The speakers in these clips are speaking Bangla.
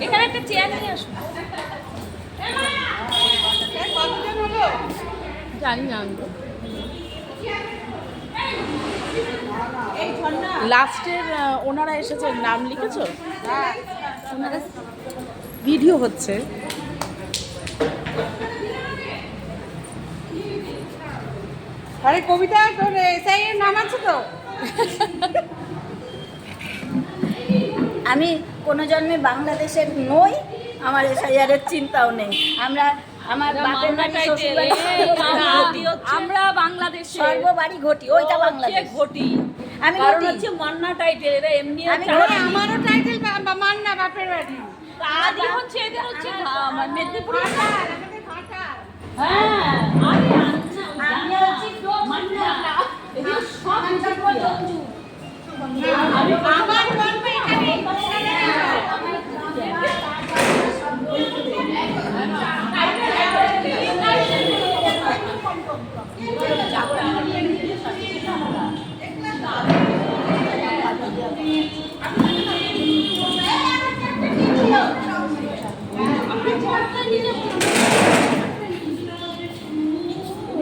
এখানে একটা চেয়ার নিয়ে আসুন। জানি না আমি। লাস্টের ওনারা এসেছেন, নাম লিখেছো? ওনারা ভিডিও হচ্ছে। আরে কবিতা তোর এসআই এর নাম আছে তো? আমি কোনো জন্মে বাংলাদেশের নই, আমার এসআইআর এর চিন্তাও নেই। আমরা আমার বাপের বাড়ি শ্বশুর বাড়ি আমরা বাংলাদেশ সর্ববাড়ি ঘটি, ওইটা বাংলাদেশ ঘটি। আমি কারণ ঘটি। হচ্ছে মান্না টাইটেল, এরা এমনি আমারও টাইটেল মান্না বাপের বাড়ি। আদি হচ্ছে এদের হচ্ছে মেদিনীপুর। হ্যাঁ আমি হচ্ছি মান্না, এদের সব জঞ্জু। আমার জন্ম এখানে।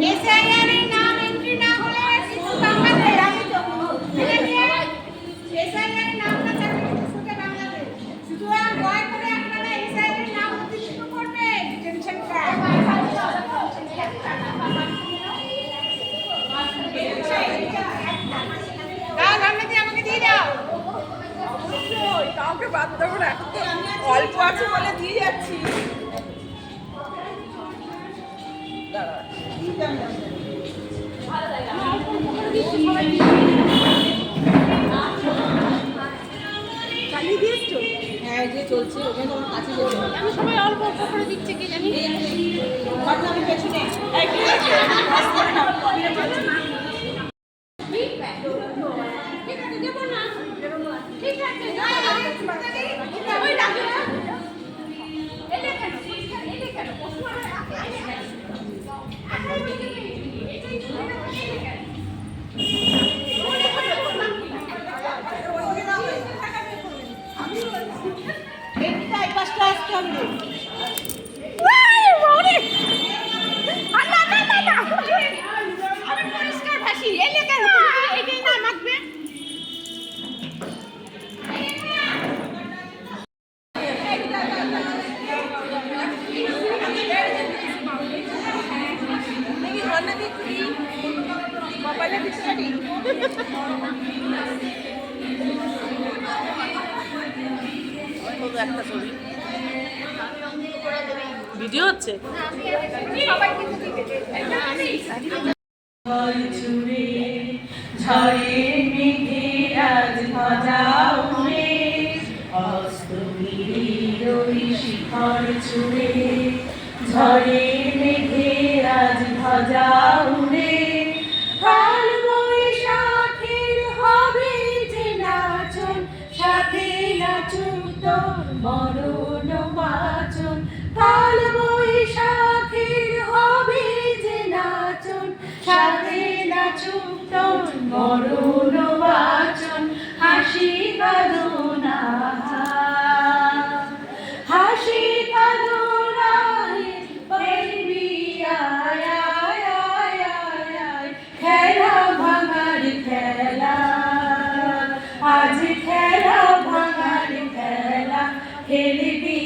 এসআইআর এর নাম এন্ট্রি না হলে শুধু বাংলাদেশ। এসআইআর এর নাম না থাকলে শুধু বাংলাদেশ। শুধু দয়া করে আপনারা এসআইআর এর নাম উদ্দেশ্য করবেন। টেনশনটা দাও, রান্নাতে আমাকে দিয়ে দাও। অবশ্যই কাউকে বাদ দেবো না, এখন তো অল্প আছে বলে দিয়ে যাচ্ছি। চালিয়ে দিয়েছো? হ্যাঁ, যে চলছে ওখানে আমার কাছে যেতে হবে। আমি সবাই অল্প অল্প করে দিচ্ছে কি জানি। ঘটনা আমি পেছনে এই পাশটা আসতে হবে। একটা ছবি ভিডিও হচ্ছে। ঝড়ে মেঘে আজ ভজা উড়ে, অস্তমির ওই শিখর চূড়ে। ঝড়ে মেঘে আজ ভজা উড়ে, কাল বৈশাখের হবে যে নাচন, সাথে নাচুক তোর মরণ বাচন। কাল বৈশাখের হবে যে নাচন, সাথে নাচুক তোর মরণ বাচন। হাসি কাঁদনা, হাসি কাঁদনা, বেবি আয় আয় আয় আয় আয়। খেলা ভাঙার খেলা, আজ খেলা ভাঙার খেলা, খেলবি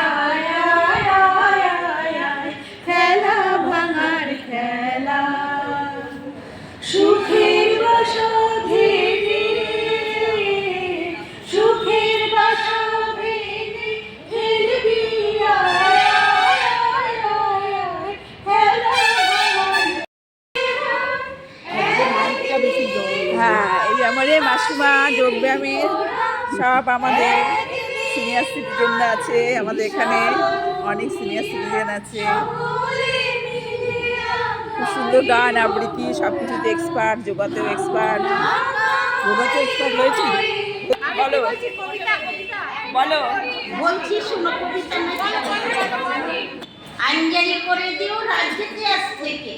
আয় আয় আয় আয় আয়। খেলা ভাঙার খেলা, সুখের বাসধেনে, সুখের বাসধেনে, খেলবি আয় আয় আয় আয় আয়। খেলা ভাঙার। হ্যাঁ, এই আমাদের মাসিমা যোগব্যায়ামের সব আমাদের সিনিয়র সিটিজেনরা আছে, আমাদের এখানে অনেক সিনিয়র সিটিজেন আছে। খুব সুন্দর গান আবৃত্তি, সব কিছুতে এক্সপার্ট, যোগাতেও এক্সপার্ট। যোগাতে এক্সপার্ট হয়েছি। বলো বলো, বলছি, শুনো কবিতা আঞ্জালি করে দিও রাজ্যতে আজ থেকে।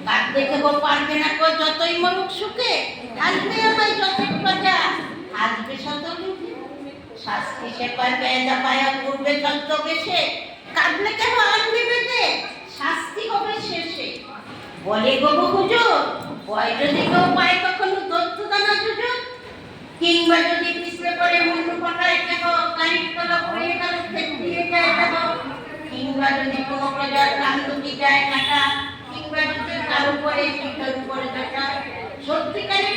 কাঁদতে কেবল পারবে না কো যতই মরুক সুখে, আসবে আমায় যত প্রজা, আসবে শত লোকে। শাস্তি সে পারবে এদা পায়া করবে ছদ্মবেশে, কাঁদলে কেহ আনবে বেঁধে, শাস্তি হবে শেষে। বলে গো হুজুর, ভয় যদি কেউ পায় কখনো দত্ত দানা জুজুর, কিংবা যদি পিছলে পড়ে মুন্ডু পাটায় কেহ কানির তলা পড়ে গেল দিয়ে যায় দেহ, কিংবা যদি কোনো প্রজার কান দুটি যায় কাটা, কিংবা যদি কারো পরে পিঠের উপরে কাটা, সত্যিকারের